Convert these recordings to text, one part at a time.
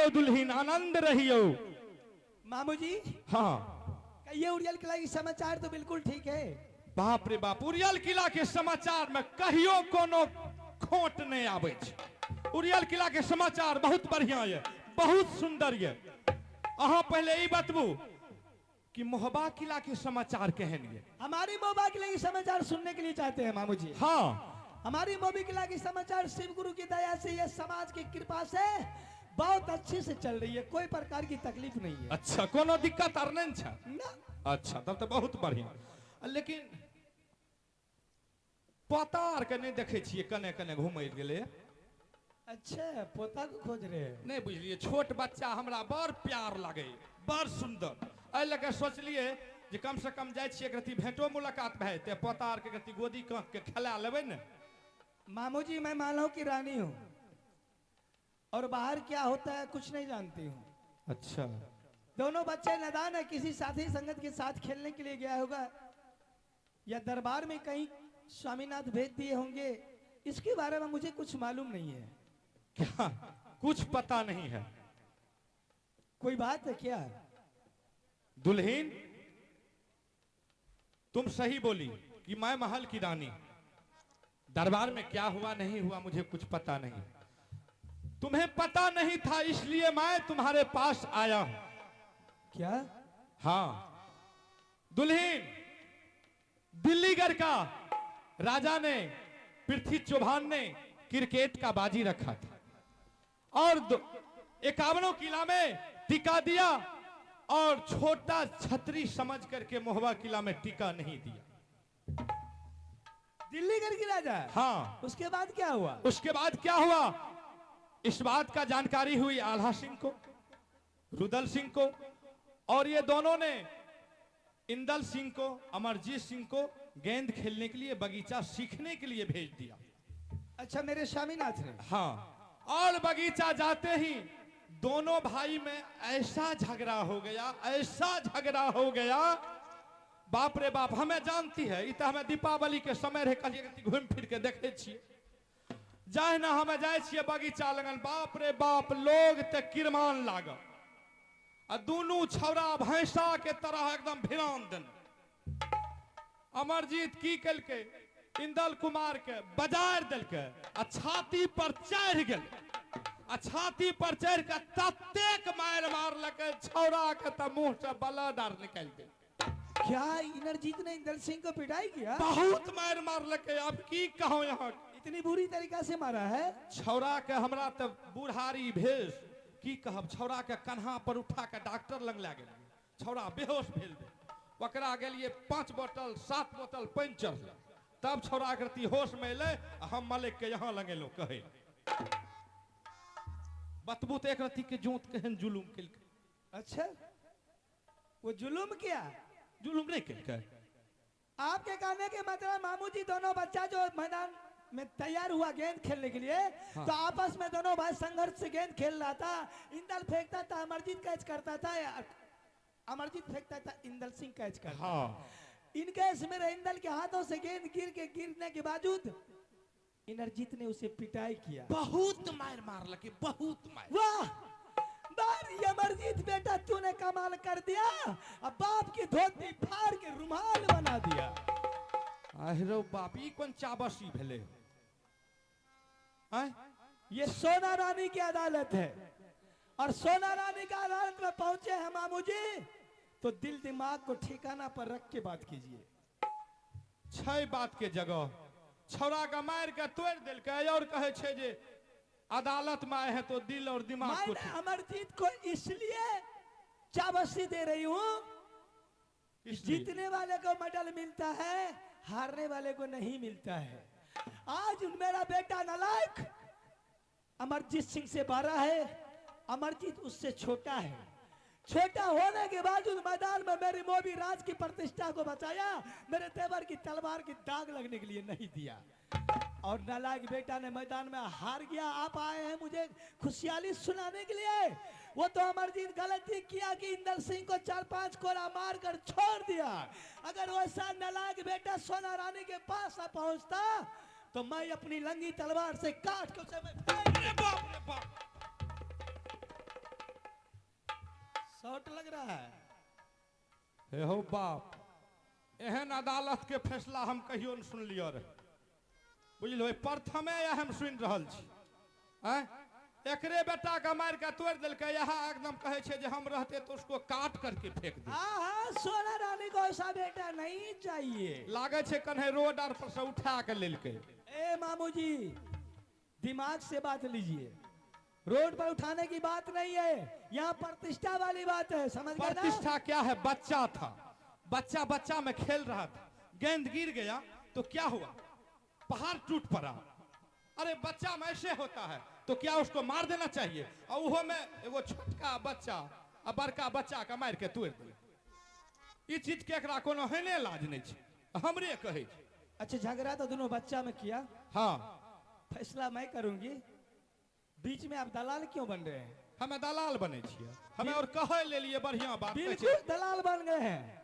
रहियो दुल्हीन, आनंद रहियो। मामू जी, हाँ, ये उड़ियल किला की समाचार तो बिल्कुल ठीक है। बाप रे बाप, उड़ियल किला के समाचार में कहियो कोनो खोट नहीं आवे छै। उड़ियल किला के समाचार बहुत बढ़िया है, बहुत सुंदर है। अहाँ पहले ई बतबू कि मोहबा किला के समाचार केहन है? हमारी मोहबा किला की समाचार सुनने के लिए चाहते हैं मामू जी। हाँ, हमारी मोहबा किला की समाचार शिव गुरु की दया से, ये समाज की कृपा से बहुत अच्छे से चल रही है, कोई प्रकार की तकलीफ नहीं है। अच्छा, कोनो दिक्कत आर नहीं है ना। अच्छा, तब तो बहुत बढ़िया। लेकिन पोता आर के नहीं देखे छिए, कने कने घूमैत गेले। अच्छा, पोता को खोज रहे हैं? नहीं बुझलिए, छोट बच्चा हमरा बड़ प्यार लगे, बड़ सुंदर। एहि लगे सोचलिए जे कम से कम जाय छिए, एक भेंटो मुलाकात भए जेतै, पोता आर के गोदी कांख के खेला लेबै ने। मामू जी, मैं मानव की रानी हूँ और बाहर क्या होता है कुछ नहीं जानती हूँ। अच्छा, दोनों बच्चे नादान है, किसी साथी संगत के साथ खेलने के लिए गया होगा या दरबार में कहीं स्वामीनाथ भेज दिए होंगे, इसके बारे में मुझे कुछ मालूम नहीं है। क्या कुछ पता नहीं है? कोई बात है क्या? दुल्हीन, तुम सही बोली कि मैं महल की रानी, दरबार में क्या हुआ नहीं हुआ मुझे कुछ पता नहीं। तुम्हें पता नहीं था इसलिए मैं तुम्हारे पास आया हूं। क्या? हाँ दुल्हीन, दिल्लीगढ़ का राजा ने, पृथ्वी चौहान ने क्रिकेट का बाजी रखा था और 51 किला में टिका दिया और छोटा छतरी समझ करके मोहबा किला में टिका नहीं दिया। दिल्लीगढ़ की राजा? हाँ। उसके बाद क्या हुआ? उसके बाद क्या हुआ, इस बात का जानकारी हुई आल्हा सिंह को, रुदल सिंह को, और ये दोनों ने इंदल सिंह को, अमरजीत सिंह को गेंद खेलने के लिए, बगीचा सीखने के लिए भेज दिया। अच्छा, मेरे स्वामीनाथ ने? हाँ, और बगीचा जाते ही दोनों भाई में ऐसा झगड़ा हो गया, ऐसा झगड़ा हो गया, बाप रे बाप। हमें जानती है, इतना हमें दीपावली के समय रहे, कहीं घूम फिर के देखे छिए, जाए ना हमें जाए छिए बगीचा लगन, बाप रे बाप, लोग ते किरमान लागल, आ दोनों छौरा भैंसा के तरह एकदम भिरान देने। अमरजीत की कल के इंदल कुमार के बजार दिल के, आ छाती पर चढ़ गए, आ छाती पर चढ़ के ततेक मार मार लगे छौरा के, त मुंह से ब्लड आर निकल गए। क्या इंद्रजीत ने इंदल सिंह को पिटाई किया? बहुत मार मार लगे, अब की कहो यहाँ। इतनी बुरी तरीका से मारा है? छौरा के हमरा तो बुढ़ारी भेष की कहब, छौरा के कन्हा पर उठा के डॉक्टर लग ले गए, छौरा बेहोश भेल, पकड़ा गेलिए, 5 बोतल 7 बोतल पानी चढ़ल, तब छौरा करती होश में अले, हम मलिक के यहाँ लगेलो कहे। बतबू तो एक रती के जोत केहन जुलूम केल। अच्छा, वो जुलूम किया? जुलूम नहीं केल। आपके कहने के मतलब मामू जी, दोनों बच्चा जो मैदान में तैयार हुआ गेंद खेलने के लिए, हाँ। तो आपस में दोनों भाई संघर्ष से गेंद खेल रहा था, इंदल फेंकता था, अमरजीत कैच करता था, अमरजीत फेंकता था, इंदल सिंह कैच करता था। हाँ। इन केस में इंदल के हाथों से गेंद गिरने के बावजूद इंद्रजीत ने उसे पिटाई किया। बहुत मार मार लगे, बहुत मार। वाह बारी अमरजीत बेटा, तूने कमाल कर दिया, अब बाप की धोती फाड़ के रुमाल बना दिया। अरे बाप, ई कौन चाबसी भेले? ये सोना रानी की अदालत है और सोना रानी की अदालत में पहुंचे हैं मामू जी, तो दिल दिमाग को ठिकाना पर रख के बात कीजिए। 6 बात के जगह छौरा का मार के तोड़ दिल के, और कहे छे जे अदालत में आए हैं तो दिल और दिमाग को। अमरजीत को इसलिए चाबसी दे रही हूं, जीतने वाले को मेडल मिलता है, हारने वाले को नहीं मिलता है। आज मेरा बेटा नालायक अमरजीत सिंह से 12 है, अमरजीत उससे छोटा है, छोटा होने के बावजूद मैदान में मेरी मोबी राज की प्रतिष्ठा को बचाया, मेरे तेवर की तलवार की दाग लगने के लिए नहीं दिया, और नालायक बेटा ने मैदान में हार गया। आप आए हैं मुझे खुशहाली सुनाने के लिए, वो तो अमरजीत गलती किया कि इंदल सिंह को 4-5 कोरा मार कर छोड़ दिया। अगर वैसा नालायक बेटा सोना रानी के पास न पहुंचता तो मैं अपनी लंगी तलवार से काट के उसे शॉर्ट लग रहा है। हे हो बाप, एहन अदालत के फैसला हम कहियो न सुनलियो रहे, बुझलो? प्रथमे हम सुन रहल छी। एकरे बेटा का मार के तोड़ दिलके, यहाँ एकदम कहे छे जे हम रहते तो उसको काट करके फेंक दे। सोना रानी को ऐसा बेटा नहीं चाहिए। लागे छे कन्हे रोड आर पर से उठा के लेलके। ए मामू जी, दिमाग से बात लीजिए। रोड पर उठाने की बात नहीं है, यहाँ प्रतिष्ठा वाली बात है, समझ गए ना? प्रतिष्ठा क्या है? बच्चा था, बच्चा बच्चा में खेल रहा था, गेंद गिर गया तो क्या हुआ? पहाड़ टूट पड़ा। अरे बच्चा में ऐसे होता है तो क्या उसको मार देना चाहिए? और वो में एगो छोटका बच्चा आ बड़का बच्चा का मार के तोड़ दिया। ई चीज के एकरा कोनो हेने लाज नहीं छे, हमरे कहे। अच्छा, झगड़ा तो दोनों बच्चा में किया। हाँ, फैसला मैं करूंगी। बीच में आप दलाल क्यों बन रहे हैं? हमें दलाल बने छिए, हमें और कहे ले लिए बढ़िया बात। बिल्कुल दलाल बन गए हैं।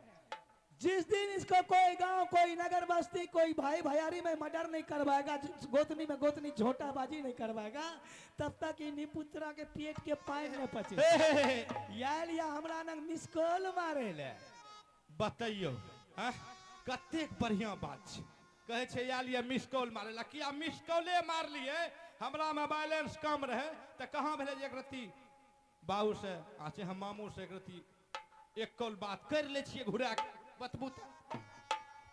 जिस दिन इसको कोई गांव, कोई नगर बस्ती, कोई भाई भैयारी में मर्डर नहीं करवाएगा, गोतनी में गोतनी झोटाबाजी नहीं करवाएगा, तब तक इन पुत्रा के पेट के पाइन न पचे। या हमरा नंग मिस कॉल मारे ले। बताइयो कतेक बढ़िया बात छे। कहे छे या लिए मिस कॉल मारे ला, किया मिस कॉले मार लिए? हमरा में बैलेंस कम रहे तो कहाँ भेले जे एक रत्ती बाबू से आचे हम मामू से एक रत्ती एक कॉल बात कर ले छिए घुरा के बतबू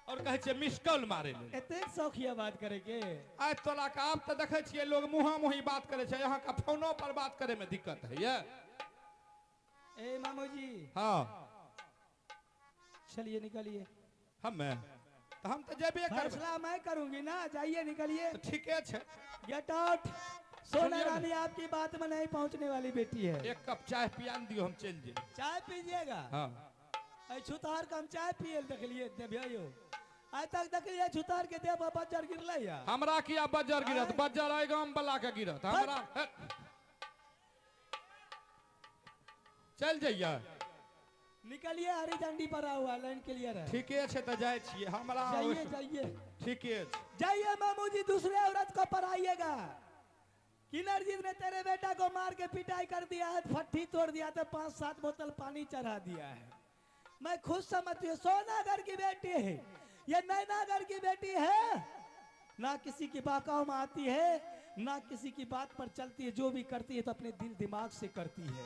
और कहे छे मिस कॉल मारे ले। एते शौकिया बात करे के? आज तोला का आप तो देखे छिए लोग मुहा मुही बात करे छे, यहाँ का फोनो पर बात करे में दिक्कत है ये। ए मामू जी, हाँ चलिए निकलिए। हम तो जेबे करबे। फैसला मैं करूंगी ना, जाइए निकलिए। तो ठीके छे, गेट आउट। सोना रानी आपकी बात में नहीं पहुंचने वाली बेटी है। एक कप चाय पियान दियो, हम चल जे। चाय पीजिएगा? हाँ। छुतार का हम चाय पिए देख लिए भैया, आज तक देख लिए छुतार के देह पर बज्जर गिरले या? हमरा किया बज्जर गिरत? बज्जर आई गांव वाला के गिरत हमरा। चल जाइए, निकलिए। हरी झंडी पर हुआ, लाइन क्लियर है। ठीके छे तो जाए छिए हमरा। जाइए जाइए, ठीके जाइए मामू जी। दूसरे औरत को पढ़ाइएगा। किलरजीत ने तेरे बेटा को मार के पिटाई कर दिया है, फट्टी तोड़ दिया, तो 5-7 बोतल पानी चढ़ा दिया है। मैं खुद समझती हूँ, सोनागर की बेटी है, ये नैनागर की बेटी है। ना किसी की बाकाओं में आती है, ना किसी की बात पर चलती है। जो भी करती है तो अपने दिल दिमाग से करती है।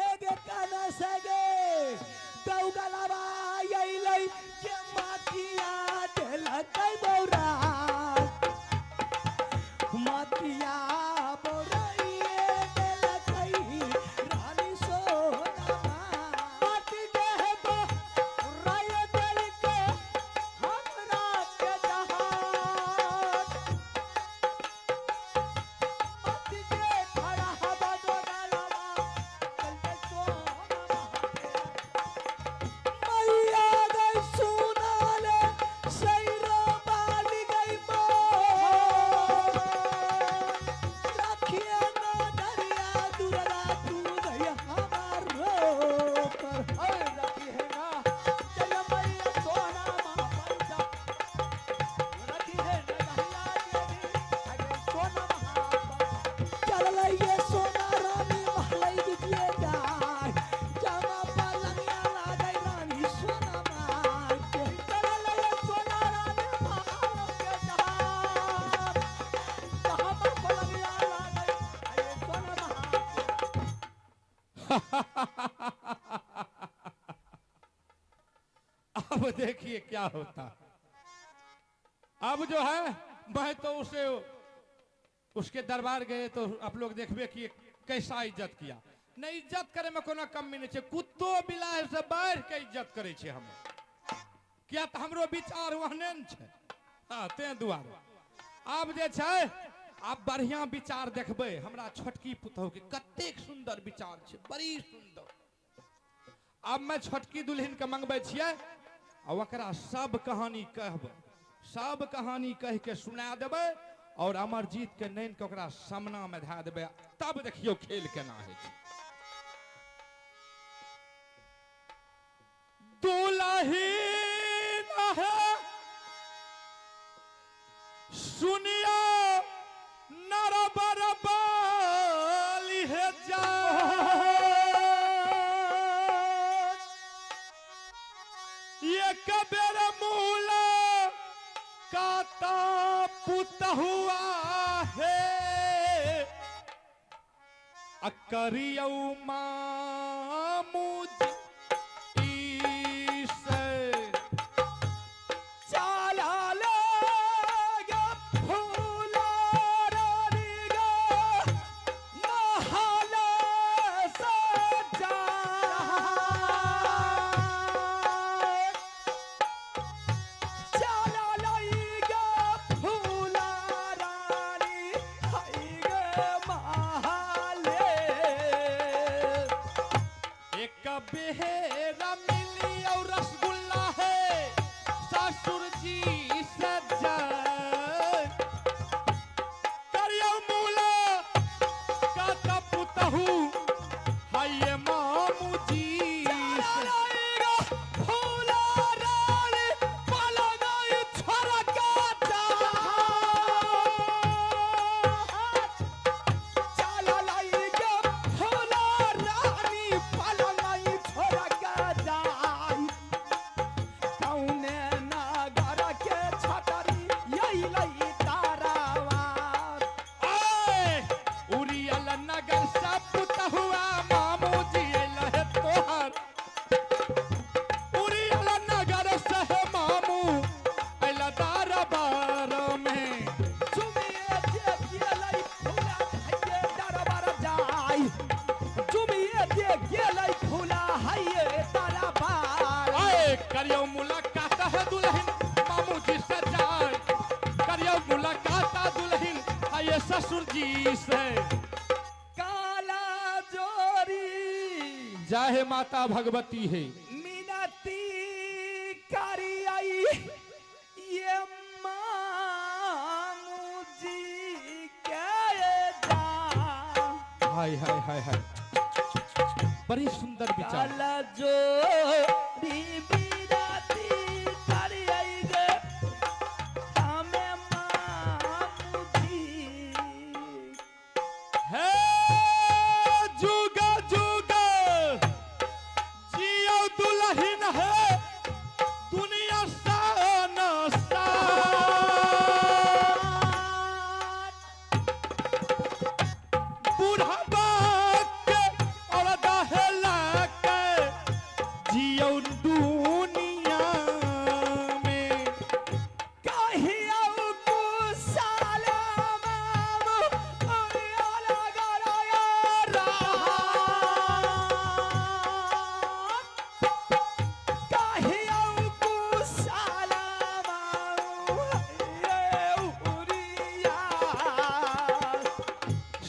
एक काना सगे दौगलावा यही लई के मातिया ढेला कई बौरा मातिया अब देखिए क्या होता। अब जो है मैं तो उसे उसके दरबार गए तो आप लोग देखबे कि कैसा इज्जत किया। नहीं इज्जत करे में कोनो कमी नहीं है, कुत्तो बिलाय से बढ़ के इज्जत करे छे हम। क्या तो हमरो विचार वहने न छे। हाँ ते दुआरे अब जे छे आप बढ़िया विचार देखबे। हमरा छोटकी पुतहु के कतेक सुंदर विचार छे, बड़ी सुंदर। अब मैं छोटकी दुल्हन के मंगबे छिए और ओकरा सब कहानी कहब, सब कहानी कह के सुना देबे और अमरजीत के नैन के ओकरा सामना में धा देबे। तब देखियो खेल केना है। दुल्हन है सुनिया नर बरबाली है जा एक बेर मूल काता पुत हुआ है अकरियौ मामूज बेहेरा मिली और रसगुल्ला है ससुर जी सज्जा करियो मूला का तपुतहु हाय मामू जी करियो मुलाकात है दुल्हन मामू जी से जाए करियो मुलाकात दुल्हन आये ससुर जी से काला जोरी जाहे माता भगवती है मिनती करी आई ये मामू जी के जा हाय हाय हाय हाय बड़ी सुंदर विचार काला जोरी मिनती करी आई गे हमें मामू जी है जुगा जुगा जियो दुल्हन है दुनिया सान बूढ़ा बात और दहला के जियो दुनिया में कहियो कुशला मामू ओला गराया कहियो कुशला मामू ये उरिया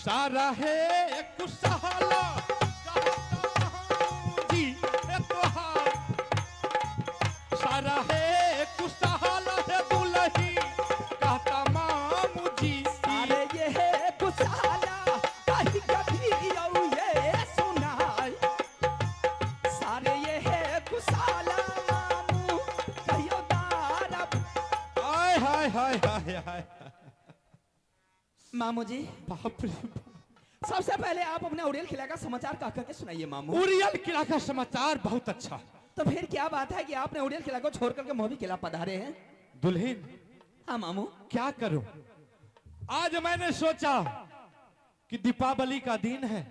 सारा है कुशला जी है तोहार सारा है कुशला है दुल्ही कहता मामू जी अरे ये है कुशला कहीं कभी यो ये सुनाय सारे ये है कुशला मामू कहियो दारा हाय हाय हाय हाय हाय मामू जी बाप रे सबसे पहले आप अपने उड़ेल किला का समाचार कह करके सुनाइए मामू। उरियल किला का समाचार बहुत अच्छा तो फिर क्या बात है कि आपने उड़ेल किला को छोड़ करके मोहबी किला पधारे हैं? दुल्हन हाँ मामू। क्या करूं आज मैंने सोचा कि दीपावली का दिन है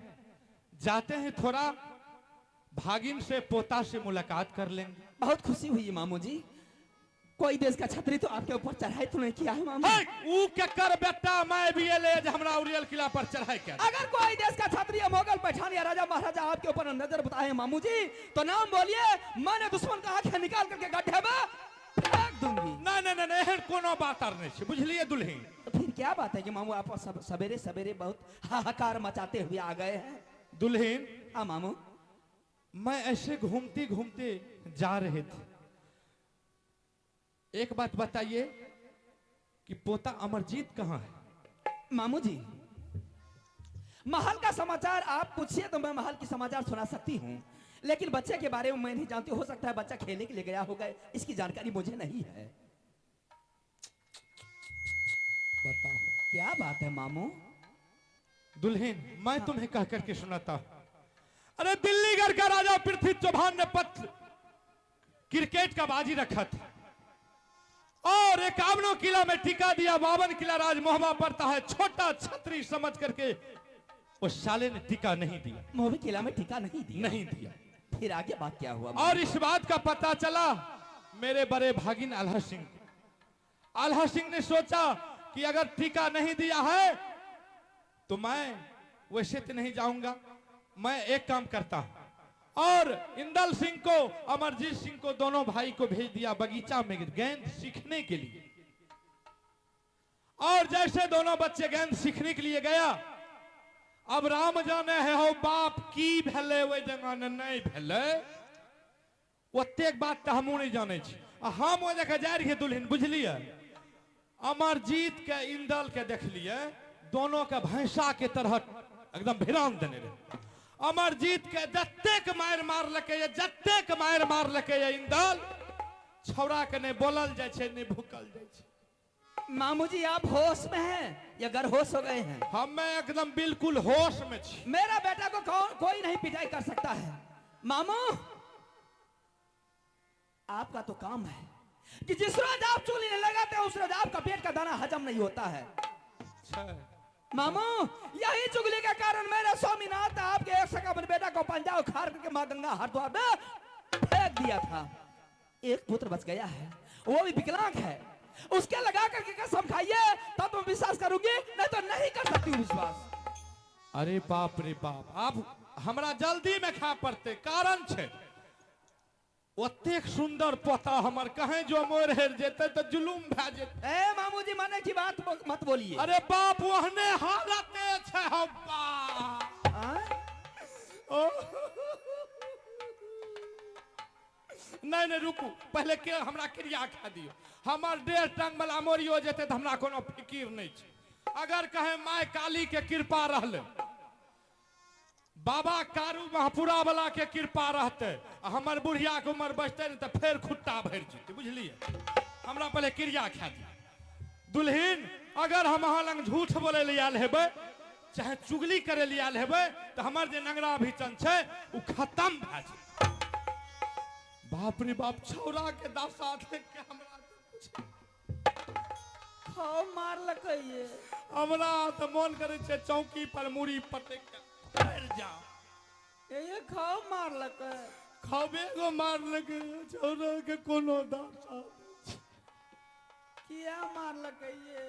जाते हैं थोड़ा भागिन से पोता से मुलाकात कर लेंगे बहुत खुशी हुई मामू जी। कोई देश का छतरी तो आपके ऊपर चढ़ाई तो नहीं किया है मामू? ऊ के कर बेटा मैं भी ले हमरा उरियल किला पर चढ़ाई कर अगर कोई देश का छतरी या मोगल पठान या राजा महाराजा आपके ऊपर नजर बताए मामू जी तो नाम बोलिए, मैंने दुश्मन का आंखें निकाल करके गड्ढे में फेंक दूंगी। नहीं नहीं नहीं एहन कोनो बात और नहीं छे बुझलिए दुल्हन। तो फिर क्या बात है कि मामू आप सवेरे सवेरे बहुत हाहाकार मचाते हुए आ गए हैं? दुल्हन हाँ मामू। मैं ऐसे घूमते घूमते जा रहे थे, एक बात बताइए कि पोता अमरजीत कहाँ है? मामू जी महल का समाचार आप पूछिए तो मैं महल की समाचार सुना सकती हूँ, लेकिन बच्चे के बारे में मैं नहीं जानती। हो सकता है बच्चा खेलने के लिए गया होगा, इसकी जानकारी मुझे नहीं है। बताओ क्या बात है मामू? दुल्हन मैं तुम्हें कह करके सुनाता हूं। अरे दिल्लीगढ़ का राजा पृथ्वी चौहान ने पत्र क्रिकेट का बाजी रखा था और 51 किला में टिका दिया, 52 किला राज मोहबा पड़ता है, छोटा छतरी समझ करके उस साले ने टिका नहीं दिया, मोहबा किला में टिका नहीं दिया। फिर आगे बात क्या हुआ? और इस बात का पता चला मेरे बड़े भागिन आल्हा सिंह। आल्हा सिंह ने सोचा कि अगर टीका नहीं दिया है तो मैं वैसे तो नहीं जाऊंगा, मैं एक काम करता हूं, और इंदल सिंह को अमरजीत सिंह को दोनों भाई को भेज दिया बगीचा में गेंद सीखने के लिए। और जैसे दोनों बच्चे गेंद सीखने के लिए गया, अब राम जाने है हो बाप की भेले वो जगह नहीं भेले, ओतेक बात तो हमू नहीं जाने छी। हम वो जगह जा रही है दुल्हन, बुझलिए, अमरजीत के इंदल के देख लिए, दोनों के भैंसा के तरह एकदम भिरान देने रहे। अमरजीत के जत्तेक मार मार लके, जत्तेक मार मार लके इंदल, छौरा के नहीं बोलल जाय छे, नहीं भूकल जाय छे। मामू जी आप होश में हैं या गर होश हो गए हैं? हम एकदम बिल्कुल होश में छी। मेरा बेटा को कोई नहीं पिटाई कर सकता है। मामू आपका तो काम है कि जिस रोज आप चूल्हे नहीं लगाते उस रोज आपका पेट का दाना हजम नहीं होता है। मामू यही चुगली के कारण मेरे स्वामीनाथ आपके एक सकाबन बेटा को पंजा उखाड़ करके मां गंगा हरिद्वार में फेंक दिया था। एक पुत्र बच गया है, वो भी विकलांग है, उसके लगा करके कसम खाइए तब तो विश्वास करूंगी, नहीं तो नहीं कर सकती हूँ विश्वास। अरे बाप रे बाप, आप हमरा जल्दी में खा पड़ते, कारण छे ओतेक सुंदर पोता हमर कहे जो मोर हेर जेते तो जुलुम भा जेते। ए मामू जी माने की बात मत बोलिए। अरे बाप वहने हालते छे हो बाप। नहीं नहीं रुकू, पहले के हमरा क्रिया खा दियो, हमार डेढ़ टंग वाला मोरियो जेते तो हमरा कोनो फिकीर नहीं छे। अगर कहे माय काली के कृपा रहले, बाबा कारू महापुरा वाला के कृपा रहते, हमर बुढ़िया के उम्र बचते नहीं तो फिर खुट्टा भर जेते, बुझलिए। हमरा पहले क्रिया खा दी। दुल्हीन अगर हम अहाँ लंग झूठ बोले लिए आयल हेबै, चाहे चुगली करे लिए आयल हेबै, तो हमर जे नंगरा भीचन छे उ खत्म भा जेते। बाप रे बाप, छौरा के दशा देख के हमरा खाओ मार लके ये, हमरा तो मन करे छे चौकी पर मुड़ी पटक के बैठ जाओ। ये खाओ मार लके, खाबे को मार लगे, छौरा के कोनो दशा किया मार लके ये?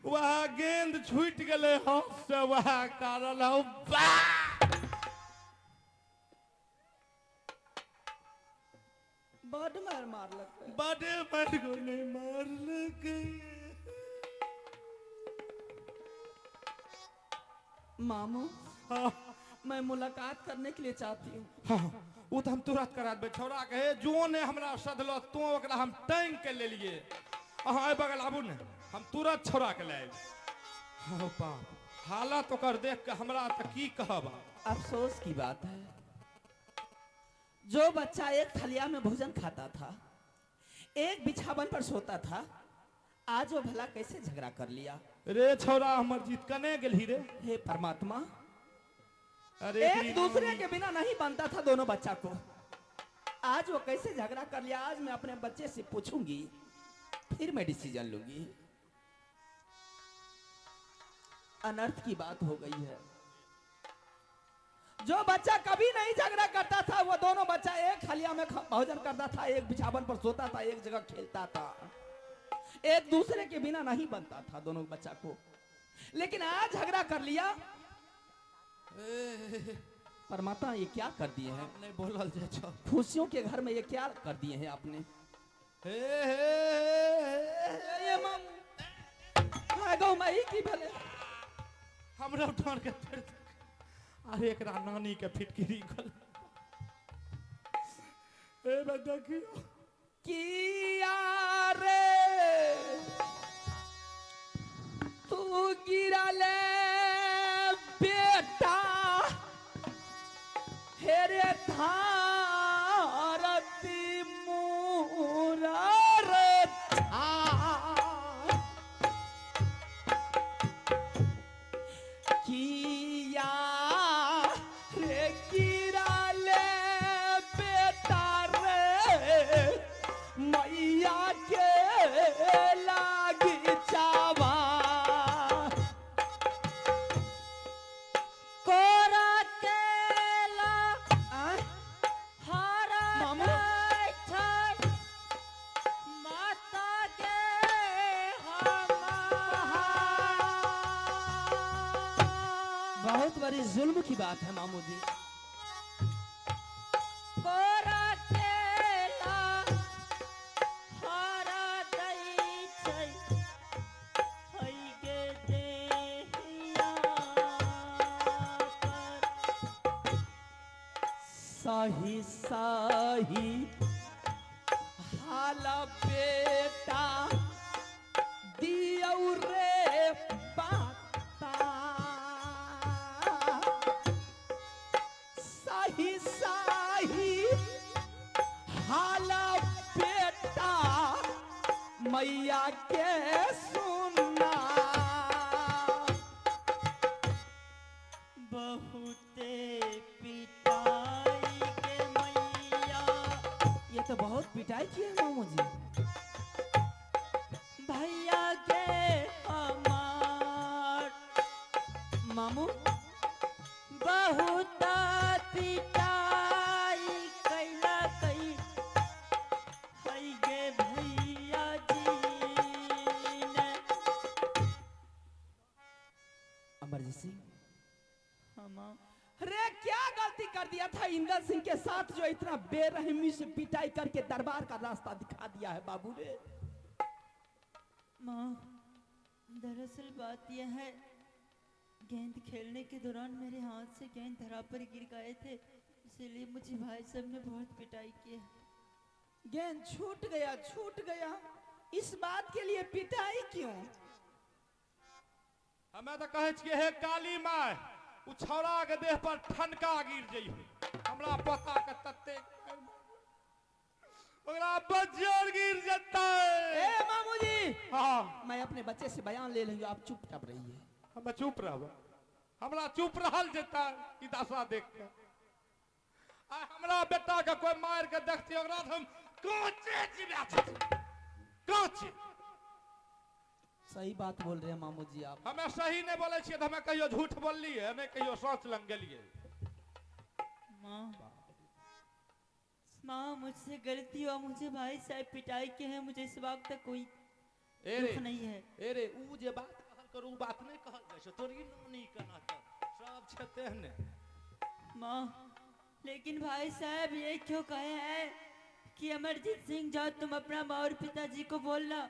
वह गेंद छूट गए हाथ से, वह कारण हो बा। बड़ मार लगे, बड़े बड़ को नहीं मार लगे। मामू हाँ मैं मुलाकात करने के लिए चाहती हूँ। हाँ वो तो हम तुरंत करा दे। छौरा कहे जो ने हमरा सदलो तो ओकरा हम टांग के ले लिए। अहाँ बगल आबू ने, हम तुरंत छौरा के ले आए। हाँ बाप, हालत ओकर देख के हमरा तो की कहब। अफसोस की बात है, जो बच्चा एक थलिया में भोजन खाता था, एक बिछावन पर सोता था, आज वो भला कैसे झगड़ा कर लिया? रे छौरा हमर जीत कने गेलही रे। हे परमात्मा, अरे एक दूसरे के बिना नहीं बनता था दोनों बच्चा को, आज वो कैसे झगड़ा कर लिया? आज मैं अपने बच्चे से पूछूंगी, फिर मैं डिसीजन लूंगी। अनर्थ की बात हो गई है। जो बच्चा कभी नहीं झगड़ा करता था, वो दोनों बच्चा एक थलिया में भोजन करता था, एक बिछावन पर सोता था, एक जगह खेलता था, एक दूसरे के बिना नहीं बनता था दोनों बच्चा को। लेकिन आज झगड़ा कर लिया। परमात्मा ये क्या कर दिए हैं? नहीं बोलल जे छौ। खुशियों के घर में ये क्या कर दिए हैं आपने? ये मां गौ माई की भले हमरा उठान के फिर, अरे एकरा नानी के फिटकिरी गल। ए बेटा किया रे तू गिरा ले बेटा, हेरे धारती मुरार था, किया रे गिरा ले बेटा रे बात है मामू जी। साही साही हाला बेटा दियौ रे बाता, साही साही हाला बेटा मैया के सुनना। बहुते पिटाई के मैया, ये तो बहुत पिटाई की है मामू जी। भैया के हमार मामू बहुत पिटाई कैला कई है गे भैया जी ने। अमरजीत सिंह, अरे क्या गलती कर दिया था इंदर सिंह के साथ जो इतना बेरहमी से पिटाई करके दरबार का रास्ता दिखा दिया है बाबू ने? माँ, दरअसल बात यह है, गेंद खेलने के दौरान मेरे हाथ से गेंद धरा पर गिर गए थे, इसलिए मुझे भाई साहब ने बहुत पिटाई की है। गेंद छूट गया, इस बात के लिए पिटाई क्यों? हमें तो कहे छिए हे काली माय, उ छौड़ा के देह पर ठनका गिर जइहो, हमरा पता के तत्ते ओकरा बज्जर गिर जता। ए मामू जी, हाँ, मैं अपने बच्चे से बयान ले लूंगा, आप चुपचाप रहिए। हम चुप रहब, हमरा चुप रहल जता ई दशा देख के। आ हमरा बेटा के कोई मार के देखती ओकरा हम कोचे जिबा कोचे। सही बात बोल रहे हैं मामू जी आप। हमें सही नहीं बोले छिए तो हमें कहियो झूठ बोलली है, नहीं कहियो सच लंग गेलिए। माँ मुझसे गलती हुआ, मुझे भाई साहब पिटाई के हैं, मुझे इस वक्त तक कोई दुख नहीं है। एरे ऊ जे बात कहल करू बात नहीं कहल जैसे तोरी नहीं कहना तो सब छते ने। माँ लेकिन भाई साहब ये क्यों कहे हैं कि अमरजीत सिंह जाओ तुम अपना माँ और पिताजी को बोलना,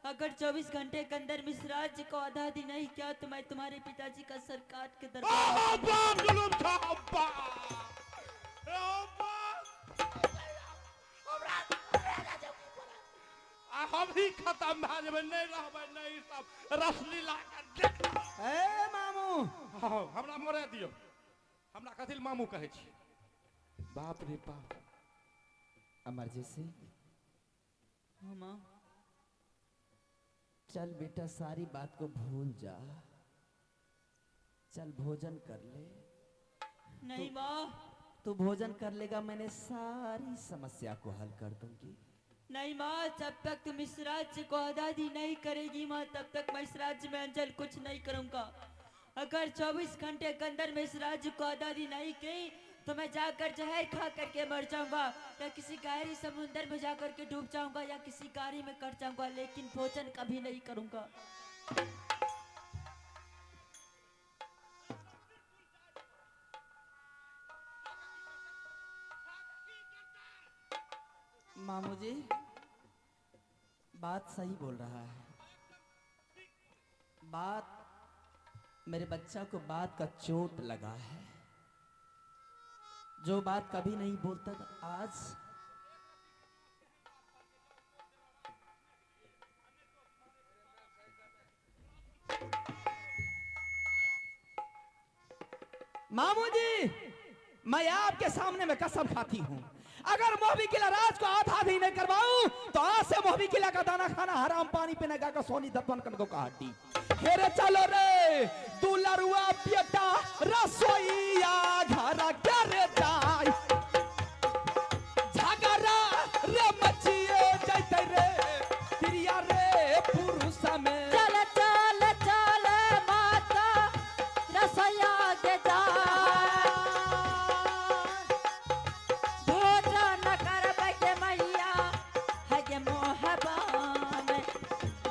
अगर 24 घंटे के अंदर मिश्राज जी को आज़ादी नहीं किया तो मैं तुम्हारे पिताजी का सर काट के हम ही खत्म भा जेबे, नहीं रहबे, नहीं सब रसलीला के देख। ए मामू, हाँ हमरा मोरे दियो, हमरा कथि ल मामू कहे छी? बाप रे बाप। अमरजीत सिंह, हाँ माँ, चल बेटा सारी बात को भूल जा, चल भोजन कर ले। नहीं माँ, तू भोजन कर लेगा, मैंने सारी समस्या को हल कर दूंगी। नहीं माँ, जब तक तुम इस राज्य को आज़ादी नहीं करेगी माँ, तब तक मैं इस राज्य में अंजल कुछ नहीं करूँगा। अगर 24 घंटे के अंदर मैं इस राज्य को आज़ादी नहीं की तो मैं जाकर जहर खा करके मर जाऊंगा, या किसी गहरी समुंदर में जाकर के डूब जाऊंगा, या किसी गाड़ी में कट जाऊंगा, लेकिन भोजन कभी नहीं करूंगा। मामू जी बात सही बोल रहा है, बात मेरे बच्चा को बात का चोट लगा है, जो बात कभी नहीं बोलता था आज मामू जी, मैं आपके सामने में कसम खाती हूँ, अगर मोहबी किला राज को आज़ादी नहीं करवाऊं तो आज से मोहबी किला का दाना खाना हराम पानी पे नगा का सोनी दत्तन कनको का हड्डी। हेरे चलो रे दुलरुआ बेटा रसोईया घर करे जाय, झगड़ा रे मचिए जैते रे प्रिया रे पुरुष में। चल चल चल माता रसोईया के जाय, भोजन कर बैठे मैया है के मोहबान,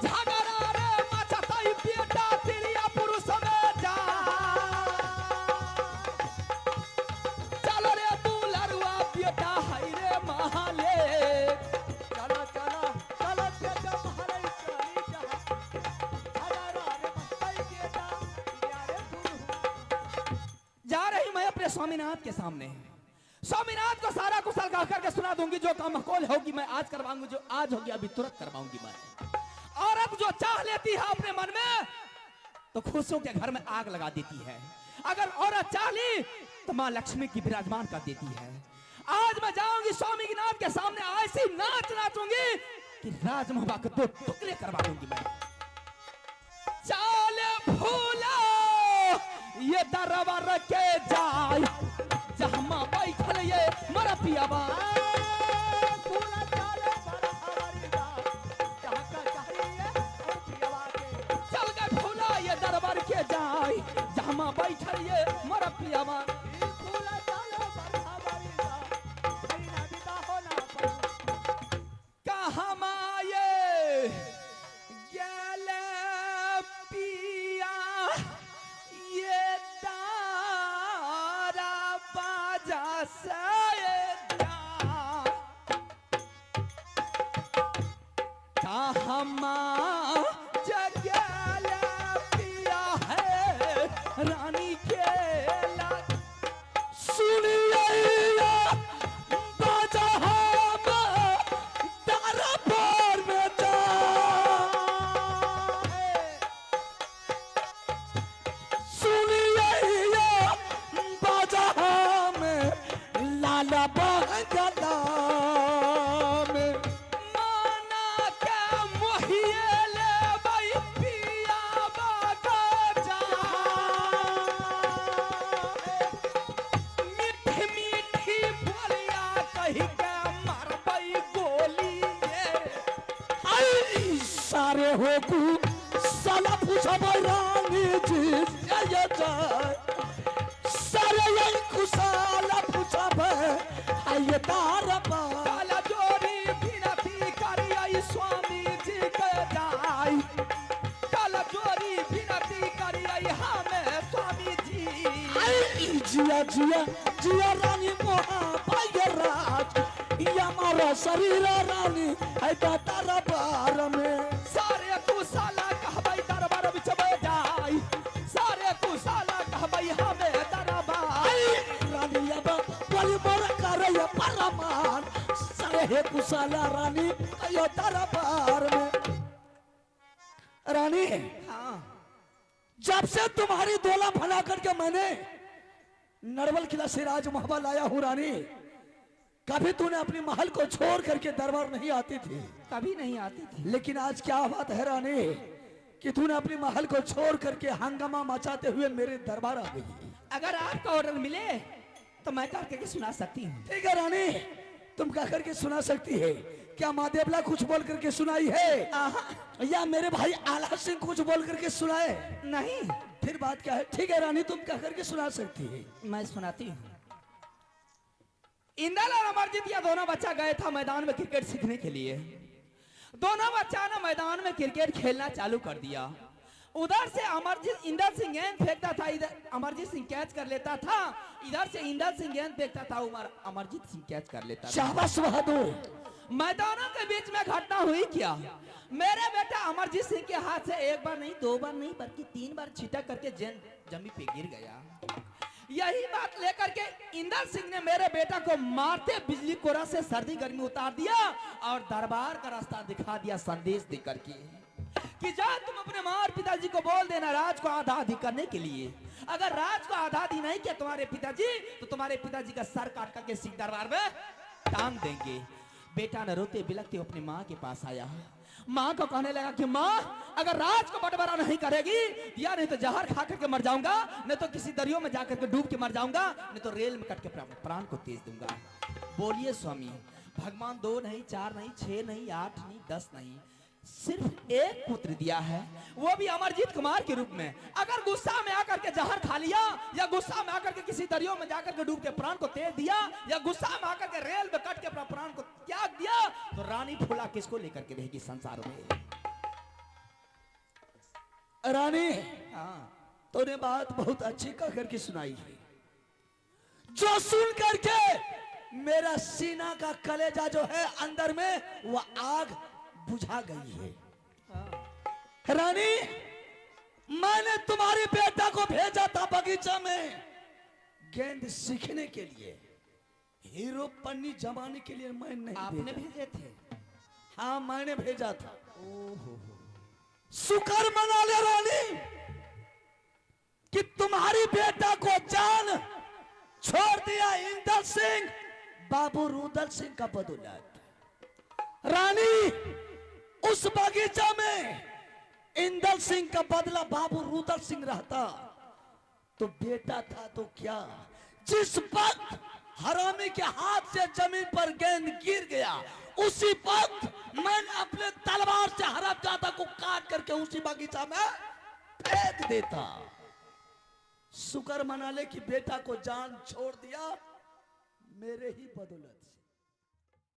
झगड़ा रे मचतई बेटा प्रिया पुरुष में जा। स्वामीनाथ के सामने। स्वामीनाथ को सारा कुशल गा करके सुना दूंगी। जो काम हकोल होगी मैं आज करवाऊंगी, जो आज होगी अभी तुरंत करवाऊंगी मैं। औरत जो चाह लेती है अपने मन में तो खुशियों के घर में आग लगा देती है। अगर औरत चाह ली तो मां लक्ष्मी की विराजमान कर देती है। आज मैं जाऊंगी स्वामीनाथ के सामने, ऐसी नाच नाचूंगी कि राजमहबा को 2 टुकड़े करवा दूंगी मैं। चाल फूला ये दरबार के जाय जहाँ बैठल ये मरा पियाबा। चल गए फूला ये दरबार के जाय जहाँ बैठल ये मरा पियाबा। कहाँ माये गेले पिया ये दारा बाजा से कहाँ माँ जगले पिया है रानी के सुनिए हो कु साला पूछा रानी जी जय जय सारे यही कुसाला पूछा आये तारपा काला जोरी विनती करिए स्वामी जी के जाय। काला जोरी विनती करिए हमें स्वामी जी। जिया जिया जिया रानी मोहा पाए राज ये हमारा शरीर रानी है दरबार में। सारे कुसाला कहबई दरबार बिच में जाय, सारे कुसाला कहबई हमें दरबार रानी अब बड़ी मोर करे परमान। सारे हे कुसाला रानी कयो दरबार में। रानी हाँ, जब से तुम्हारी दोला फना करके मैंने नरवल किला से राजमहबा लाया हूँ रानी, कभी तूने अपनी महल को छोड़ करके दरबार नहीं आती थी, कभी नहीं आती थी। लेकिन आज क्या बात है रानी कि तूने अपनी महल को छोड़ करके हंगामा मचाते हुए मेरे दरबार आ गई। अगर आपका ऑर्डर मिले तो मैं कह करके सुना सकती हूँ। ठीक है रानी, तुम कह करके सुना सकती है। क्या माँ देवला कुछ बोल करके सुनाई है या मेरे भाई आला सिंह कुछ बोल करके सुनाए? नहीं। फिर बात क्या है? ठीक है रानी, तुम कह करके सुना सकती है। मैं सुनाती हूँ। इंदल और अमरजीत ये दोनों बच्चा गए था मैदान में क्रिकेट सीखने के लिए। दोनों बच्चा ने मैदान में क्रिकेट खेलना चालू कर दिया। उधर से अमरजीत इंदल सिंह गेंद फेंकता था, इधर अमरजीत सिंह कैच कर लेता था। इधर से इंदल सिंह गेंद फेंकता था, अमरजीत सिंह कैच कर लेता था। शाबाश बहादुर। मैदानों के बीच में घटना हुई क्या, मेरे बेटा अमरजीत सिंह के हाथ से एक बार नहीं, 2 बार नहीं, बल्कि 3 बार छिटक करके जमीन पे गिर गया। यही बात लेकर के इंदल सिंह ने मेरे बेटा को मारते बिजली कोरा से सर्दी गर्मी उतार दिया और दरबार का रास्ता दिखा दिया, संदेश देकर के कि जा तुम अपने माँ और पिताजी को बोल देना राज को आधा आधी करने के लिए। अगर राज को आधा आधी नहीं किया तुम्हारे पिताजी तो तुम्हारे पिताजी का सर काट करके सिंह दरबार में टांग देंगे। बेटा न रोते बिलखते अपनी माँ के पास आया। माँ को कहने लगा कि माँ अगर राज को बंटवारा नहीं करेगी या नहीं तो जहर खा करके मर जाऊंगा, नहीं तो किसी दरियो में जाकर के डूब के मर जाऊंगा, नहीं तो रेल में कट के प्राण को तेज दूंगा। बोलिए स्वामी, भगवान 2 नहीं, 4 नहीं, 6 नहीं, 8 नहीं, 10 नहीं, सिर्फ एक पुत्र दिया है, वो भी अमरजीत कुमार के रूप में। अगर गुस्सा में आकर के जहर खा लिया या गुस्सा में आकर के किसी दरियो में जाकर के डूब के प्राण को तेज दिया या गुस्सा में आकर के रेल में कट के अपना प्राण को त्याग दिया तो रानी फूला किसको लेकर के रहेगी संसार में? रानी हाँ, तूने बात बहुत अच्छी कह करके सुनाई है, जो सुन करके मेरा सीना का कलेजा जो है अंदर में वो आग बुझा गई है। रानी मैंने तुम्हारे बेटा को भेजा था बगीचा में गेंद सीखने के लिए, हीरो पन्नी जमाने के लिए मैं नहीं आपने भेजा। भेजे थे? हाँ मैंने भेजा था। ओहो, शुक्र मना ले रानी कि तुम्हारी बेटा को जान छोड़ दिया इंदल सिंह बाबू रुदल सिंह का बदौलत। रानी उस बगीचा में इंदल सिंह का बदला बाबू रुदल सिंह रहता तो बेटा था तो क्या। जिस वक्त हरामी के हाथ से जमीन पर गेंद गिर गया उसी वक्त मैंने अपने तलवार से हरामजादा को काट करके उसी बगीचा में फेंक देता। शुक्र मना ले कि बेटा को जान छोड़ दिया मेरे ही बदौलत से।